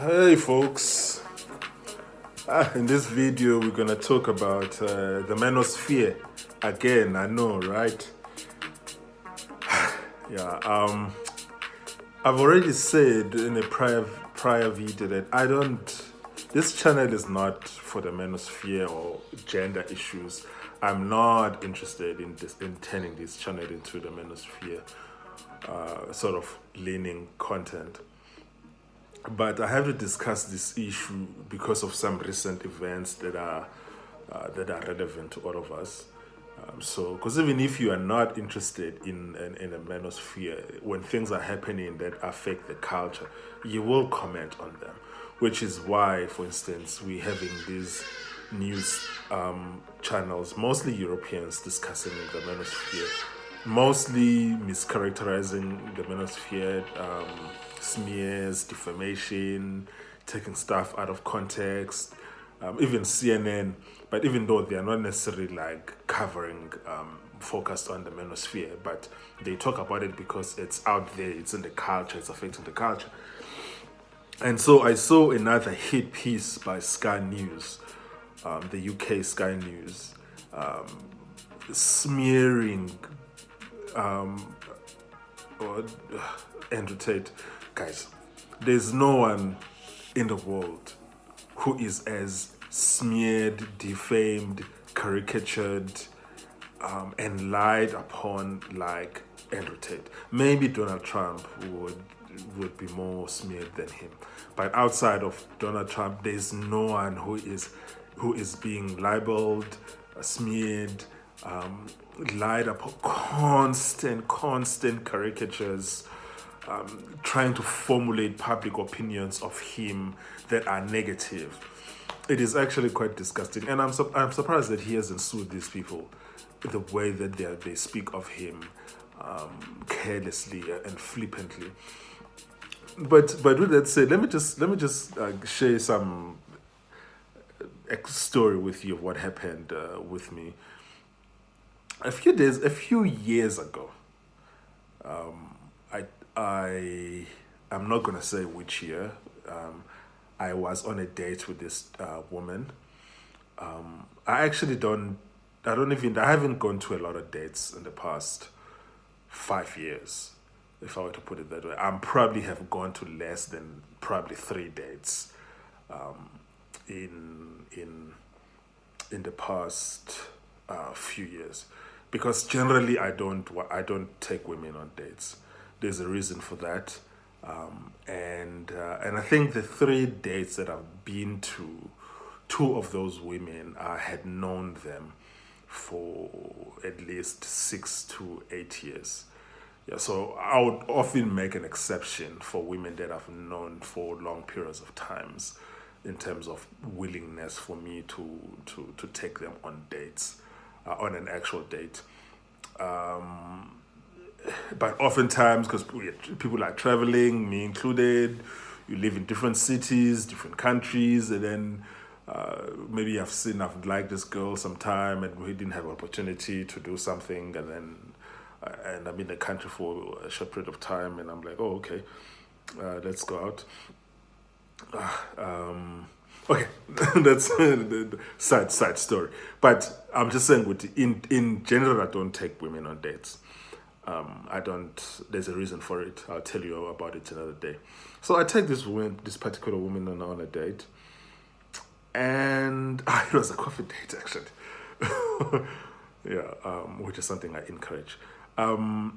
Hey folks, in this video we're gonna talk about the Manosphere again. I know, right? Yeah. I've already said in a prior video that I don't. This channel is not for the Manosphere or gender issues. I'm not interested in turning this channel into the Manosphere sort of leaning content. But I have to discuss this issue because of some recent events that are relevant to all of us. Because even if you are not interested in a manosphere, when things are happening that affect the culture, you will comment on them. Which is why, for instance, we're having these news channels, mostly Europeans, discussing the manosphere, mostly mischaracterizing the manosphere, smears, defamation, taking stuff out of context, even CNN. But even though they are not necessarily like covering focused on the manosphere, but they talk about it because it's out there, it's in the culture, it's affecting the culture. And so I saw another hit piece by Sky News, the UK Sky News, smearing or Andrew Tate. Guys, there's no one in the world who is as smeared, defamed, caricatured, and lied upon like Andrew Tate. Maybe Donald Trump would be more smeared than him, but outside of Donald Trump, there's no one who is being libeled, smeared, lied upon, constant caricatures, trying to formulate public opinions of him that are negative. It is actually quite disgusting, and I'm surprised that he hasn't sued these people the way that they speak of him, carelessly and flippantly. But with that said, let me just share some story with you of what happened with me a few years ago. I'm not gonna say which year. I was on a date with this woman. I haven't gone to a lot of dates in the past 5 years, if I were to put it that way. I'm probably have gone to less than probably 3 dates in the past few years, because generally I don't take women on dates. There's a reason for that, and I think the 3 dates that I've been to, two of those women I had known them for at least 6 to 8 years. Yeah, so I would often make an exception for women that I've known for long periods of times, in terms of willingness for me to take them on dates, on an actual date. But oftentimes, because people are traveling, me included, you live in different cities, different countries, and then maybe I've liked this girl sometime, and we didn't have opportunity to do something, and then and I'm in the country for a short period of time, and I'm like, oh, okay, let's go out. Okay, that's the side story. But I'm just saying, in general, I don't take women on dates. I don't. There's a reason for it. I'll tell you about it another day. So I take this particular woman on a date, and it was a coffee date actually. Yeah, which is something I encourage. In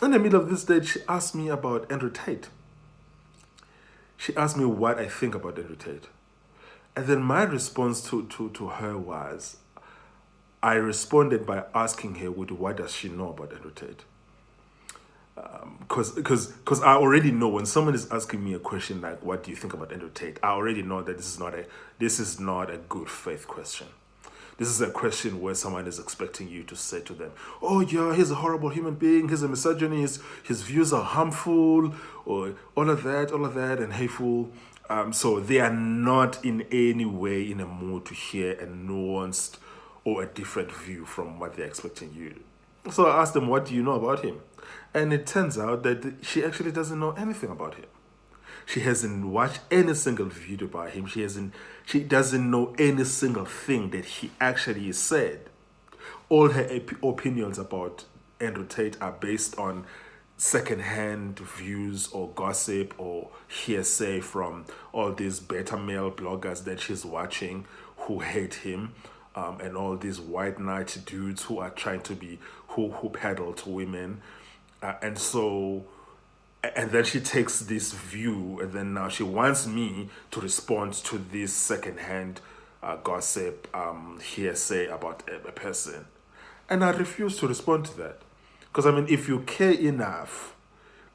the middle of this date, she asked me about Andrew Tate. She asked me what I think about Andrew Tate. And then my response to her was, I responded by asking her, what does she know about Andrew Tate? Because I already know when someone is asking me a question like, what do you think about Andrew Tate? I already know that this is not a good faith question. This is a question where someone is expecting you to say to them, oh yeah, he's a horrible human being, he's a misogynist, his views are harmful, or all of that and hateful. So they are not in any way in a mood to hear a nuanced or a different view from what they're expecting you. So I asked them, what do you know about him? And it turns out that she actually doesn't know anything about him. She hasn't watched any single video by him. She doesn't know any single thing that he actually said. All her opinions about Andrew Tate are based on secondhand views or gossip or hearsay from all these beta male bloggers that she's watching who hate him, and all these white knight dudes who are trying to be who peddle to women, and so and then she takes this view, and then now she wants me to respond to this secondhand gossip, hearsay about a person, and I refuse to respond to that. Because I mean, if you care enough,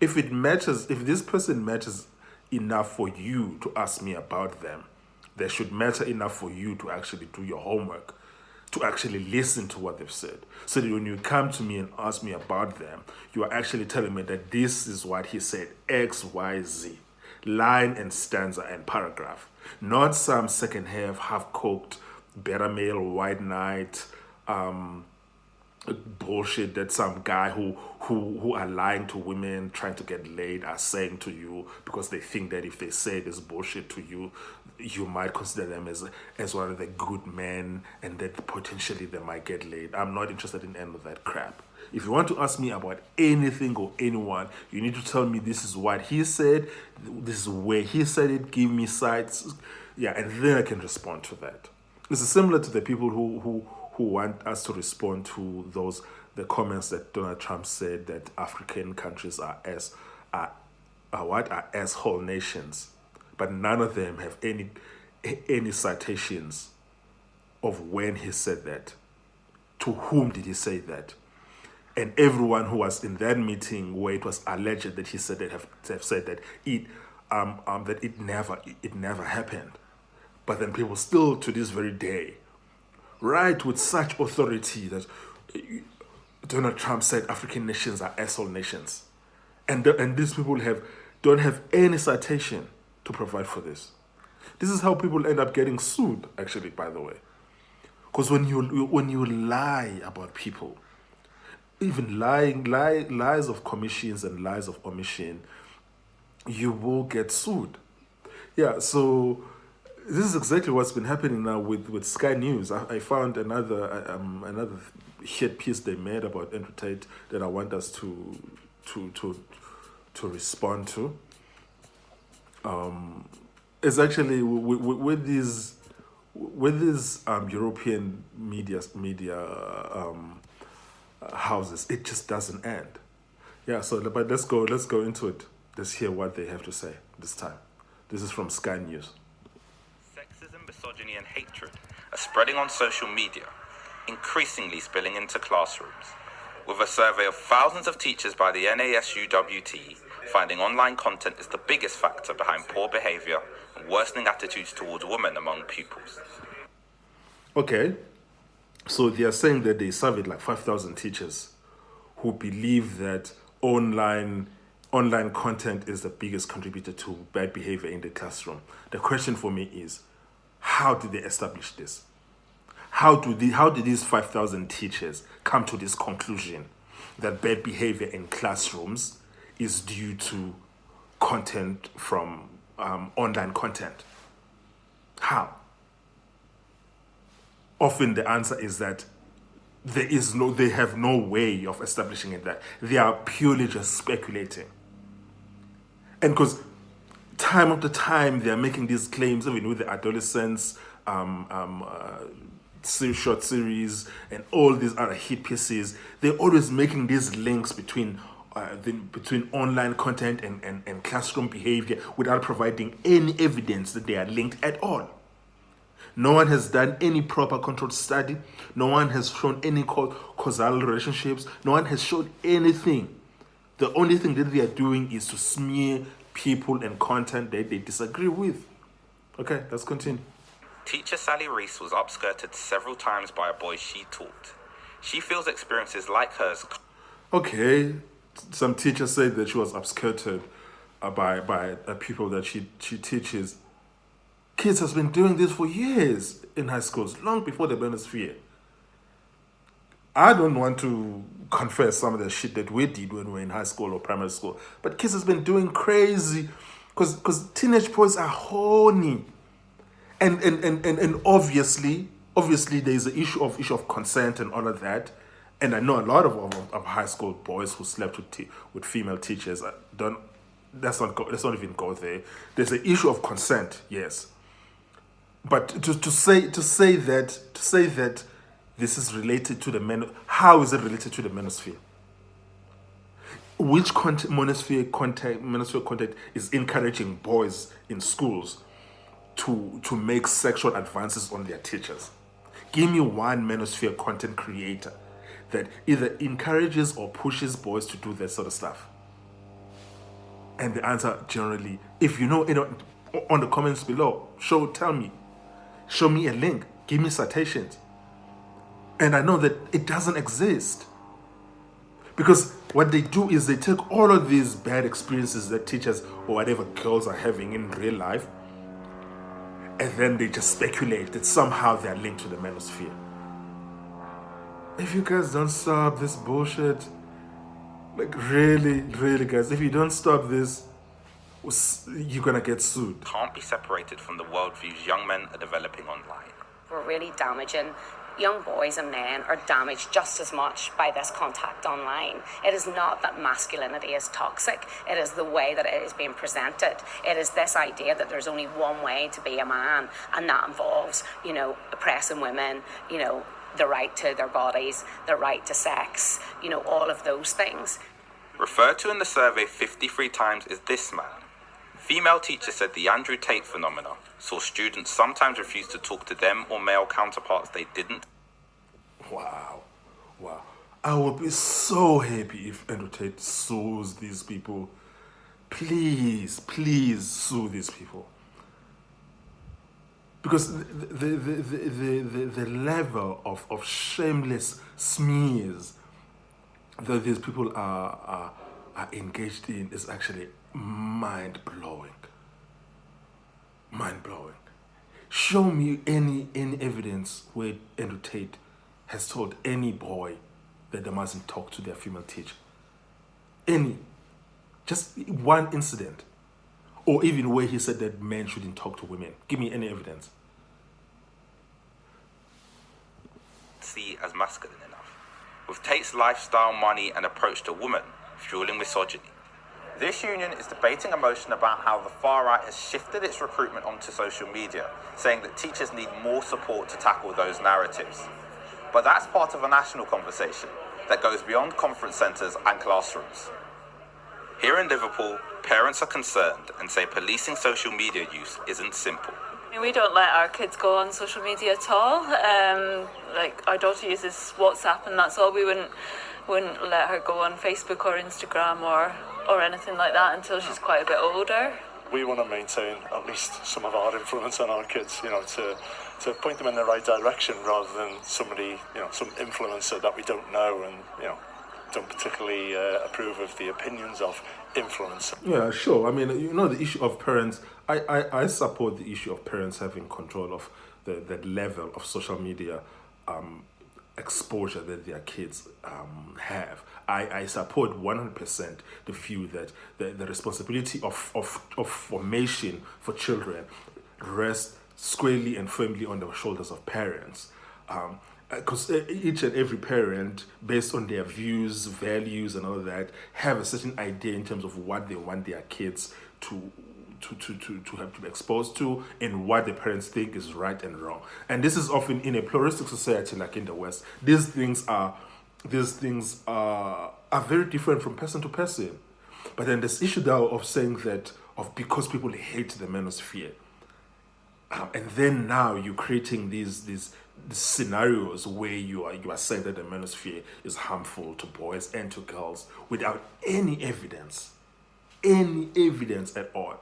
if it matters, if this person matters enough for you to ask me about them, they should matter enough for you to actually do your homework, to actually listen to what they've said. So that when you come to me and ask me about them, you are actually telling me that this is what he said, X, Y, Z, line and stanza and paragraph. Not some second half-cooked, beta male, white knight, bullshit that some guy who are lying to women trying to get laid are saying to you because they think that if they say this bullshit to you, you might consider them as one of the good men and that potentially they might get laid. I'm not interested in any of that crap. If you want to ask me about anything or anyone, you need to tell me this is what he said, this is where he said it, give me sites, yeah, and then I can respond to that. This is similar to the people who want us to respond to the comments that Donald Trump said that African countries are asshole nations, but none of them have any citations of when he said that. To whom did he say that? And everyone who was in that meeting where it was alleged that he said that have said that it never happened. But then people still to this very day write with such authority that Donald Trump said African nations are asshole nations, and these people don't have any citation to provide for this. This is how people end up getting sued. Actually, by the way, because when you lie about people, even lies of commissions and lies of omission, you will get sued. Yeah, so this is exactly what's been happening now with Sky News. I found another hit piece they made about Andrew Tate that I want us to respond to. It's actually with these European media houses, it just doesn't end. Yeah, so but let's go into it. Let's hear what they have to say this time. This is from Sky News. Sexism, misogyny, and hatred are spreading on social media, increasingly spilling into classrooms. With a survey of thousands of teachers by the NASUWT, finding online content is the biggest factor behind poor behavior and worsening attitudes towards women among pupils. Okay, so they are saying that they surveyed like 5,000 teachers who believe that online content is the biggest contributor to bad behavior in the classroom. The question for me is, how did they establish this? How did these 5,000 teachers come to this conclusion that bad behavior in classrooms is due to content from online content? How? Often the answer is that they have no way of establishing it, that they are purely just speculating. And because time after time they are making these claims, even with the adolescents, short series, and all these other hit pieces, they're always making these links between online content and classroom behavior without providing any evidence that they are linked at all. No one has done any proper controlled study. No one has shown any causal relationships. No one has shown anything. The only thing that they are doing is to smear people and content that they disagree with. Okay, let's continue. Teacher Sally Reese was upskirted several times by a boy she taught. She feels experiences like hers. Okay, some teacher said that she was upskirted by people that she teaches. Kids has been doing this for years in high schools, long before the Manosphere. I don't want to confess some of the shit that we did when we were in high school or primary school, but kids has been doing crazy Because teenage boys are horny. And obviously there's an issue of consent and all of that. And I know a lot of high school boys who slept with female teachers. Let's not even go there. There's an issue of consent, yes. But to say that this is related to the how is it related to the Manosphere? Which Manosphere content is encouraging boys in schools to make sexual advances on their teachers? Give me one Manosphere content creator that either encourages or pushes boys to do that sort of stuff. And the answer generally, if you know, on the comments below, tell me. Show me a link. Give me citations. And I know that it doesn't exist. Because what they do is they take all of these bad experiences that teachers or whatever girls are having in real life, and then they just speculate that somehow they're linked to the Manosphere. If you guys don't stop this bullshit, like really, really guys, if you don't stop this, you're gonna get sued. Can't be separated from the worldviews young men are developing online. We're really damaging. Young boys and men are damaged just as much by this contact online. It is not that masculinity is toxic. It is the way that it is being presented. It is this idea that there's only one way to be a man, and that involves, oppressing women, the right to their bodies, the right to sex, all of those things. Referred to in the survey 53 times is this man. Female teacher said the Andrew Tate phenomena saw students sometimes refuse to talk to them or male counterparts they didn't. Wow. I would be so happy if Andrew Tate sues these people. Please sue these people. Because the level of shameless smears that these people are engaged in is actually mind-blowing. Show me any evidence where Andrew Tate has told any boy that they mustn't talk to their female teacher. Just one incident. Or even where he said that men shouldn't talk to women. Give me any evidence. See as masculine enough. With Tate's lifestyle, money, and approach to women fueling misogyny. This union is debating a motion about how the far right has shifted its recruitment onto social media, saying that teachers need more support to tackle those narratives. But that's part of a national conversation that goes beyond conference centres and classrooms. Here in Liverpool, parents are concerned and say policing social media use isn't simple. We don't let our kids go on social media at all. Our daughter uses WhatsApp and that's all. We wouldn't let her go on Facebook or Instagram or anything like that until she's quite a bit older. We want to maintain at least some of our influence on our kids, to point them in the right direction rather than somebody, some influencer that we don't know and, don't particularly approve of the opinions of influencers. Yeah, sure. I mean, the issue of parents, I support the issue of parents having control of the level of social media exposure that their kids have. I support 100% the view that the responsibility of formation for children rests squarely and firmly on the shoulders of parents. Because each and every parent, based on their views, values, and all that, have a certain idea in terms of what they want their kids to have to be exposed to and what the parents think is right and wrong. And this is often in a pluralistic society like in the West. These things are very different from person to person. But then this issue now of saying that because people hate the Manosphere, and then now you're creating these scenarios where you are saying that the Manosphere is harmful to boys and to girls without any evidence at all.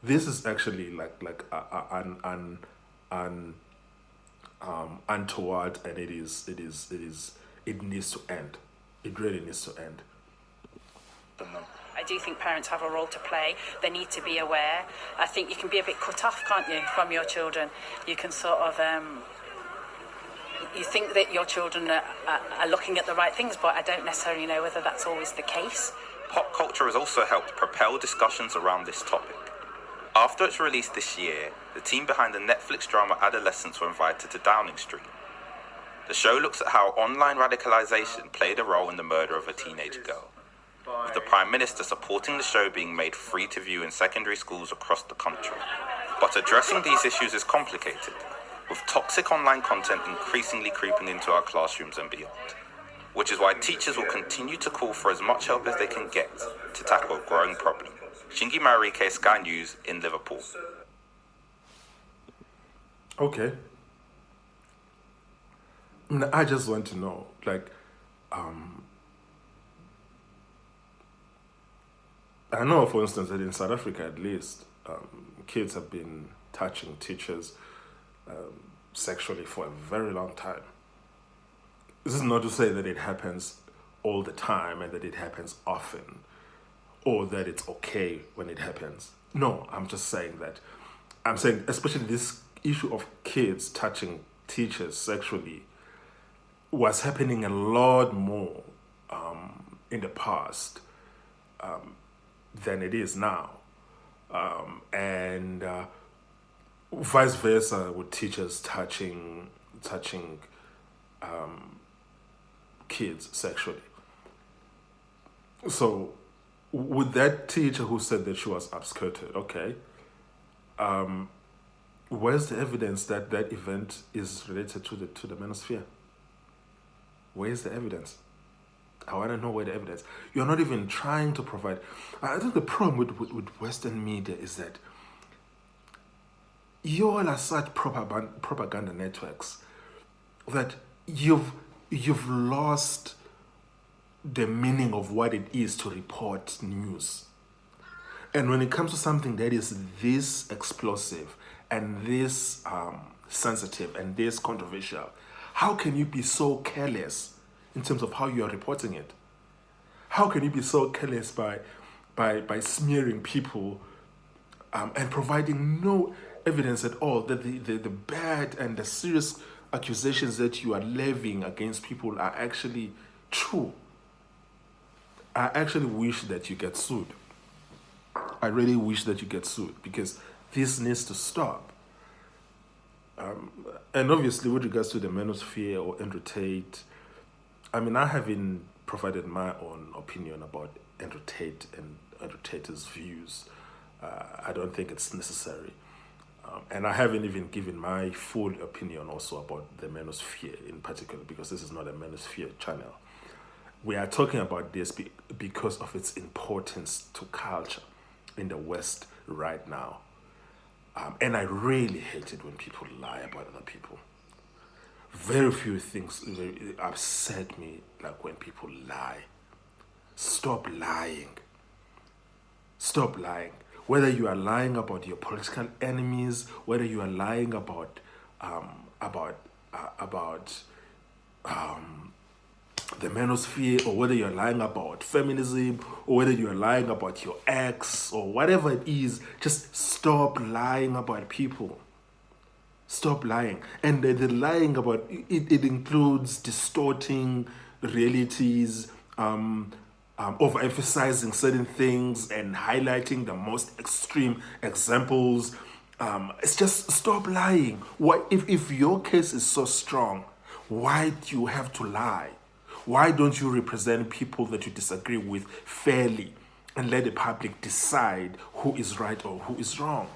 This is actually like untoward, and it needs to end. It really needs to end. I do think parents have a role to play. They need to be aware. I think you can be a bit cut off, can't you, from your children? You can sort of, you think that your children are looking at the right things, but I don't necessarily know whether that's always the case. pop culture has also helped propel discussions around this topic. After its release this year, the team behind the Netflix drama Adolescents were invited to Downing Street. The show looks at how online radicalization played a role in the murder of a teenage girl, with the Prime Minister supporting the show being made free to view in secondary schools across the country. But addressing these issues is complicated, with toxic online content increasingly creeping into our classrooms and beyond, which is why teachers will continue to call for as much help as they can get to tackle a growing problem. Shingi Marike, Sky News in Liverpool. Okay. I just want to know, I know, for instance, that in South Africa, at least, kids have been touching teachers sexually for a very long time. This is not to say that it happens all the time and that it happens often, or that it's okay when it happens. No, I'm just saying that. I'm saying, especially this issue of kids touching teachers sexually was happening a lot more in the past than it is now. And vice versa with teachers touching kids sexually. So with that teacher who said that she was upskirted, okay, where's the evidence that that event is related to the Manosphere? Where's the evidence? I want to know where the evidence. You're not even trying to provide. I think the problem with Western media is that you all are such propaganda networks that you've lost the meaning of what it is to report news. And when it comes to something that is this explosive and this sensitive and this controversial, how can you be so careless in terms of how you are reporting it? How can you be so careless by smearing people and providing no evidence at all that the bad and the serious accusations that you are levying against people are actually true? I actually wish that you get sued. I really wish that you get sued, because this needs to stop. And obviously, with regards to the Manosphere or Andrew Tate, I mean, I haven't provided my own opinion about Andrew Tate and Andrew Tate's views. I don't think it's necessary. And I haven't even given my full opinion also about the Manosphere in particular, because this is not a Manosphere channel. We are talking about this because of its importance to culture in the West right now. And I really hate it when people lie about other people. Very few things upset me like when people lie. Stop lying. Stop lying. Whether you are lying about your political enemies, whether you are lying about the Manosphere, or whether you're lying about feminism, or whether you're lying about your ex, or whatever it is, just stop lying about people. Stop lying. And the lying about it includes distorting realities, overemphasizing certain things, and highlighting the most extreme examples. It's just stop lying. Why, if your case is so strong, why do you have to lie? Why don't you represent people that you disagree with fairly and let the public decide who is right or who is wrong?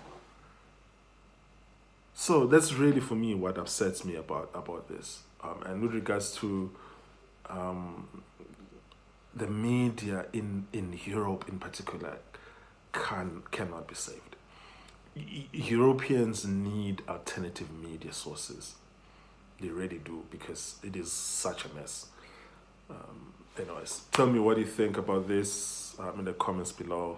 So that's really, for me, what upsets me about this. And with regards to the media in Europe in particular, cannot be saved. Europeans need alternative media sources. They really do, because it is such a mess. Anyways, tell me what you think about this in the comments below.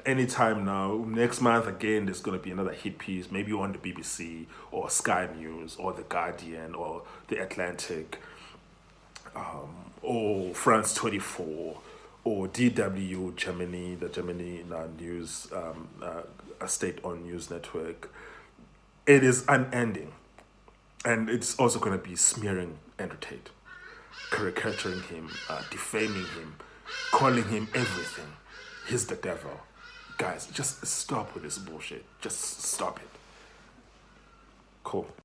Anytime now, next month again, there's going to be another hit piece, maybe on the BBC or Sky News or The Guardian or The Atlantic, or France 24 or DW Germany, the Germany news, a state-owned news network. It is unending. And it's also going to be smearing Andrew Tate, caricaturing him, defaming him, calling him everything. He's the devil. Guys, just stop with this bullshit. Just stop it. Cool.